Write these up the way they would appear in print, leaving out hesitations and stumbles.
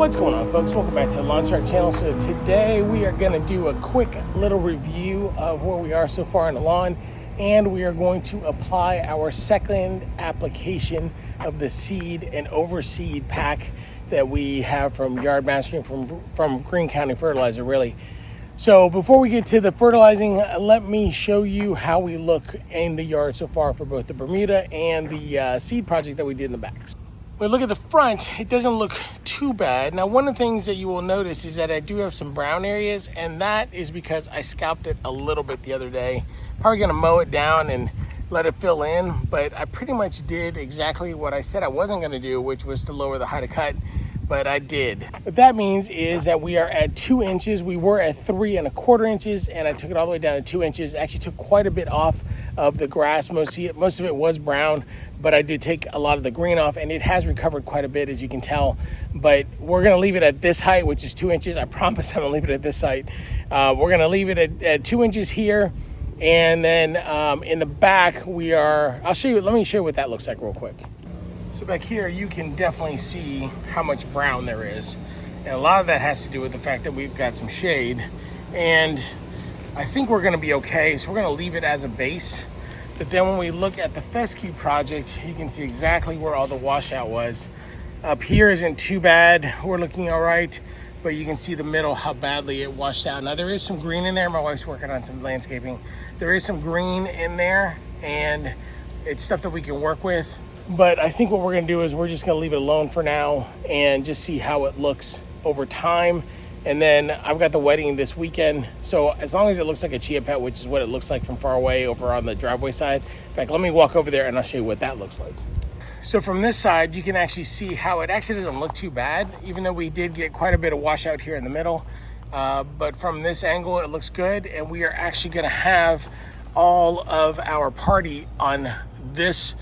What's going on, folks? Welcome back to the GreeneStart channel. So today we are going to do a quick little review of where we are so far in the lawn, and we are going to apply our second application of the seed and overseed pack that we have from Yard Mastering from Greene County Fertilizer, really. So before we get to the fertilizing, let me show you how we look in the yard so far for both the Bermuda and the seed project that we did in the backs. When we look at the front, it doesn't look too bad. Now, one of the things that you will notice is that I do have some brown areas, and that is because I scalped it a little bit the other day. Probably gonna mow it down and let it fill in, but I pretty much did exactly what I said I wasn't gonna do, which was to lower the height of cut, but I did. What that means is that we are at 2 inches. We were at 3¼ inches, and I took it all the way down to 2 inches. Actually took quite a bit off of the grass. Most of it was brown, but I did take a lot of the green off, and it has recovered quite a bit, as you can tell. But we're gonna leave it at this height, which is 2 inches. I promise I'm gonna leave it at this height. We're gonna leave it at 2 inches here, and then in the back we are, I'll show you, let me show you what that looks like real quick. So back here, you can definitely see how much brown there is. And a lot of that has to do with the fact that we've got some shade. And I think we're gonna be okay. So we're gonna leave it as a base. But then when we look at the fescue project, you can see exactly where all the washout was. Up here isn't too bad. We're looking all right. But you can see the middle, how badly it washed out. Now there is some green in there. My wife's working on some landscaping. There is some green in there, and it's stuff that we can work with. But I think what we're gonna do is we're just gonna leave it alone for now and just see how it looks over time. And then I've got the wedding this weekend. So as long as it looks like a chia pet, which is what it looks like from far away over on the driveway side. In fact, let me walk over there and I'll show you what that looks like. So from this side, you can actually see how it actually doesn't look too bad, even though we did get quite a bit of washout here in the middle. But from this angle, it looks good. And we are actually gonna have all of our party on this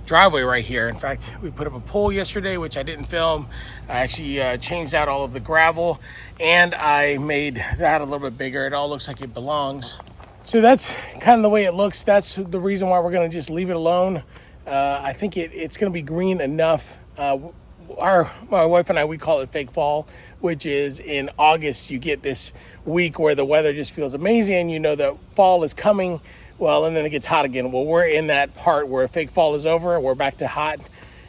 driveway right here. In fact, we put up a pole yesterday, which I didn't film. I actually changed out all of the gravel, and I made that a little bit bigger. It all looks like it belongs. So that's kind of the way it looks. That's the reason why we're gonna just leave it alone. I think it's gonna be green enough. My wife and I, we call it fake fall, which is in August, you get this week where the weather just feels amazing. You know that fall is coming. Well, and then it gets hot again. Well, we're in that part where fake fall is over and we're back to hot.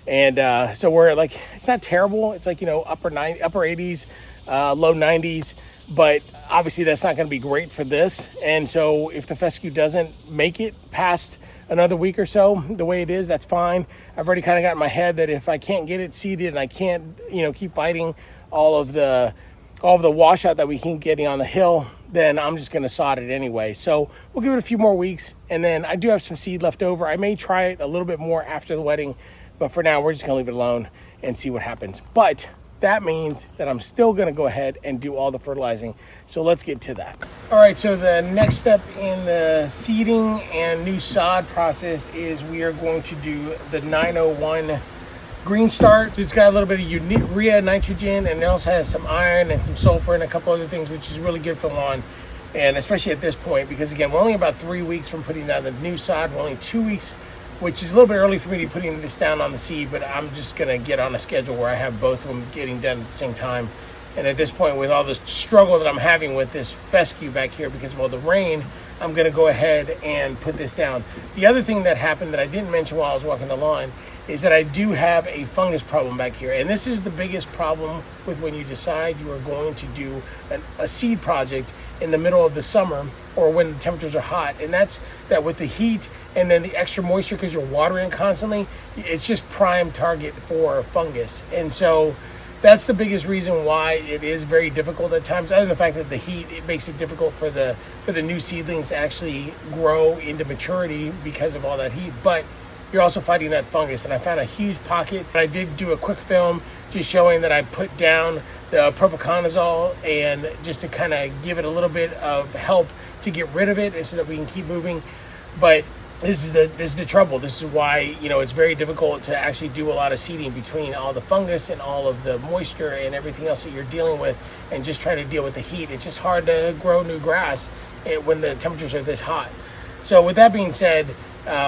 And so we're like, it's not terrible. It's like, you know, upper 80s, low 90s, but obviously that's not gonna be great for this. And so if the fescue doesn't make it past another week or so, the way it is, that's fine. I've already kind of got in my head that if I can't get it seeded and I can't, you know, keep fighting all of the washout that we keep getting on the hill, then I'm just gonna sod it anyway. So we'll give it a few more weeks, and then I do have some seed left over. I may try it a little bit more after the wedding, but for now we're just gonna leave it alone and see what happens. But that means that I'm still gonna go ahead and do all the fertilizing. So let's get to that. All right, so the next step in the seeding and new sod process is we are going to do the 901 GreenStart. So it's got a little bit of urea, nitrogen, and it also has some iron and some sulfur and a couple other things, which is really good for lawn. And especially at this point, because again, we're only about 3 weeks from putting down the new sod. We're only 2 weeks, which is a little bit early for me to be putting this down on the seed, but I'm just gonna get on a schedule where I have both of them getting done at the same time. And at this point, with all this struggle that I'm having with this fescue back here because of all the rain, I'm gonna go ahead and put this down. The other thing that happened that I didn't mention while I was walking the lawn is that I do have a fungus problem back here. And this is the biggest problem with when you decide you are going to do a seed project in the middle of the summer or when the temperatures are hot. And that's that with the heat and then the extra moisture because you're watering constantly, it's just prime target for fungus. And so that's the biggest reason why it is very difficult at times. Other than the fact that the heat, it makes it difficult for the new seedlings to actually grow into maturity because of all that heat. But you're also fighting that fungus. And I found a huge pocket. I did do a quick film just showing that I put down the propiconazole and just to kind of give it a little bit of help to get rid of it and so that we can keep moving. But this is the trouble. This is why, you know, it's very difficult to actually do a lot of seeding between all the fungus and all of the moisture and everything else that you're dealing with and just trying to deal with the heat. It's just hard to grow new grass when the temperatures are this hot. So with that being said,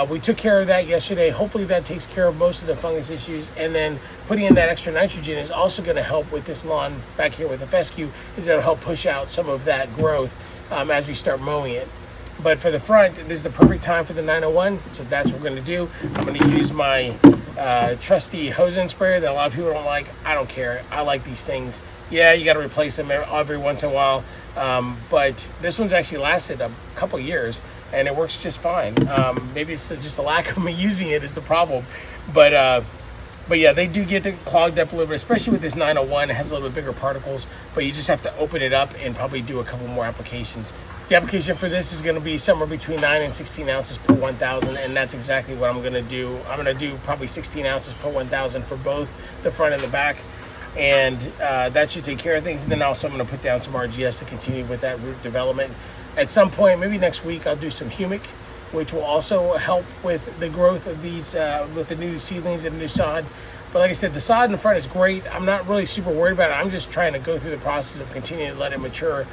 We took care of that yesterday. Hopefully that takes care of most of the fungus issues. And then putting in that extra nitrogen is also going to help with this lawn back here with the fescue, is that'll help push out some of that growth as we start mowing it. But for the front, this is the perfect time for the 901, so that's what we're going to do. I'm going to use my trusty hose end sprayer that a lot of people don't like. I don't care. I like these things. Yeah, you got to replace them every once in a while, but this one's actually lasted a couple years, and it works just fine. Maybe it's just the lack of me using it is the problem, but yeah, they do get clogged up a little bit, especially with this 901. It has a little bit bigger particles, but you just have to open it up and probably do a couple more applications. The application for this is going to be somewhere between 9 and 16 ounces per 1,000, and that's exactly what I'm going to do. I'm going to do probably 16 ounces per 1,000 for both the front and the back, and that should take care of things. And then also I'm going to put down some RGS to continue with that root development. At some point, maybe next week, I'll do some humic, which will also help with the growth of these, with the new seedlings and new sod. But like I said, the sod in the front is great. I'm not really super worried about it. I'm just trying to go through the process of continuing to let it mature,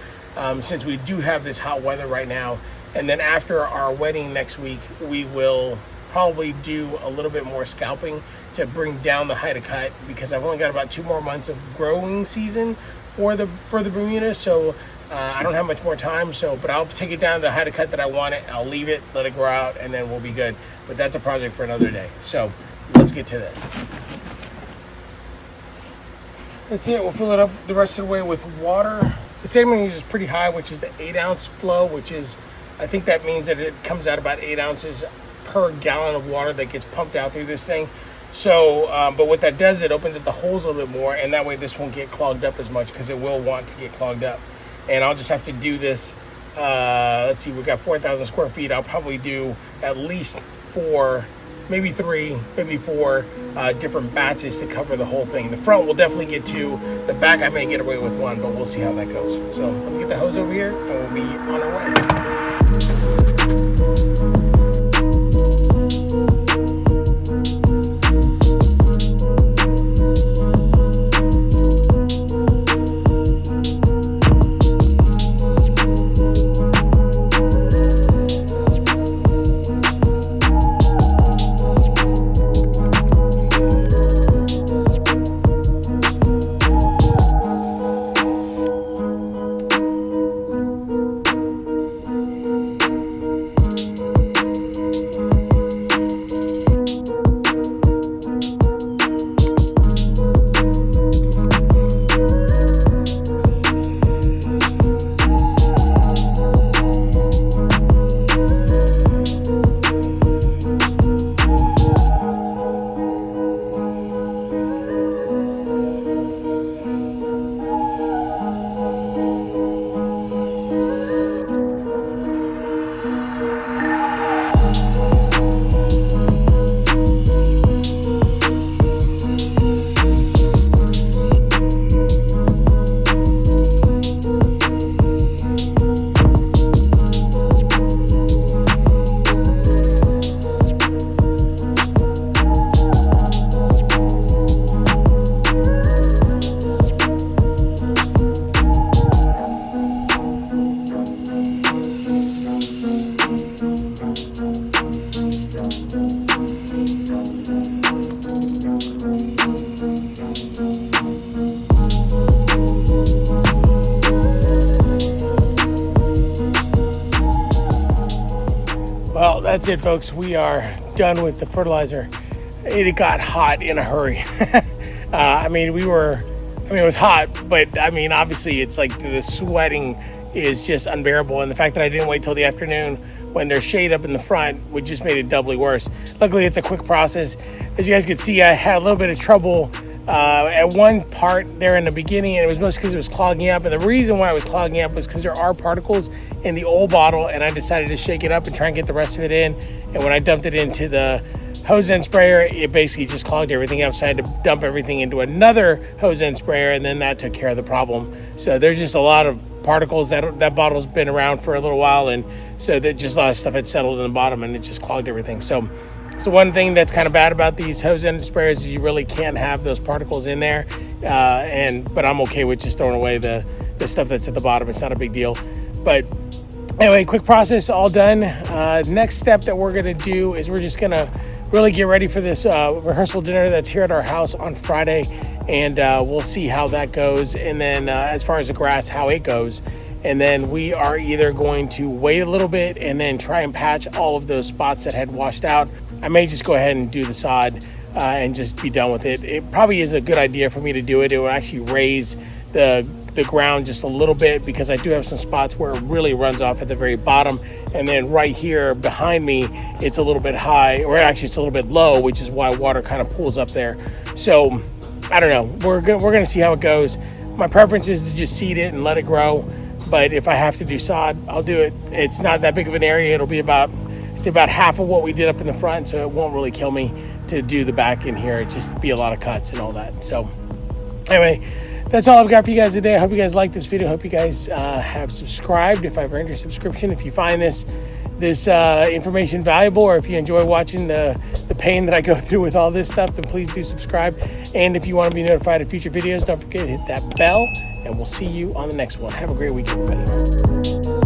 since we do have this hot weather right now. And then after our wedding next week, we will probably do a little bit more scalping to bring down the height of cut, because I've only got about 2 more months of growing season for the Bermuda. So I don't have much more time, but I'll take it down to the height of cut that I want it. I'll leave it, let it grow out, and then we'll be good. But that's a project for another day. So let's get to that. That's it. We'll fill it up the rest of the way with water. The sediment is pretty high, which is the 8-ounce flow, which is, I think that means that it comes out about 8 ounces per gallon of water that gets pumped out through this thing. So, but what that does, it opens up the holes a little bit more, and that way this won't get clogged up as much, because it will want to get clogged up. And I'll just have to do this, let's see, we've got 4,000 square feet. I'll probably do at least 4, maybe 3, maybe 4 different batches to cover the whole thing. The front will definitely get 2. The back I may get away with 1, but we'll see how that goes. So let me get the hose over here, and we'll be on our way. Well, that's it, folks. We are done with the fertilizer. It got hot in a hurry. It was hot, but obviously it's like the sweating is just unbearable. And the fact that I didn't wait till the afternoon when there's shade up in the front would just made it doubly worse. Luckily, it's a quick process. As you guys can see, I had a little bit of trouble at one part there in the beginning, and it was mostly because it was clogging up. And the reason why it was clogging up was because there are particles in the old bottle, and I decided to shake it up and try and get the rest of it in. And when I dumped it into the hose end sprayer, it basically just clogged everything up. So I had to dump everything into another hose end sprayer, and then that took care of the problem. So there's just a lot of particles. That bottle's been around for a little while, and so that just a lot of stuff had settled in the bottom, and it just clogged everything. So one thing that's kind of bad about these hose end sprayers is you really can't have those particles in there. But I'm okay with just throwing away the stuff that's at the bottom. It's not a big deal. But Anyway, quick process, all done. Next step that we're gonna do is we're just gonna really get ready for this rehearsal dinner that's here at our house on Friday, and we'll see how that goes. And then as far as the grass, how it goes. And then we are either going to wait a little bit and then try and patch all of those spots that had washed out. I may just go ahead and do the sod and just be done with it. It probably is a good idea for me to do it. It will actually raise the ground just a little bit, because I do have some spots where it really runs off at the very bottom, and then right here behind me it's a little bit high, or actually it's a little bit low, which is why water kind of pools up there. So I don't know, we're gonna see how it goes. My preference is to just seed it and let it grow, but if I have to do sod, I'll do it. It's not that big of an area. It's about half of what we did up in the front, so it won't really kill me to do the back in here. It'd just be a lot of cuts and all that. So anyway, that's all I've got for you guys today. I hope you guys like this video. I hope you guys have subscribed if I've earned your subscription. If you find this information valuable, or if you enjoy watching the pain that I go through with all this stuff, then please do subscribe. And if you want to be notified of future videos, don't forget to hit that bell, and we'll see you on the next one. Have a great week, everybody.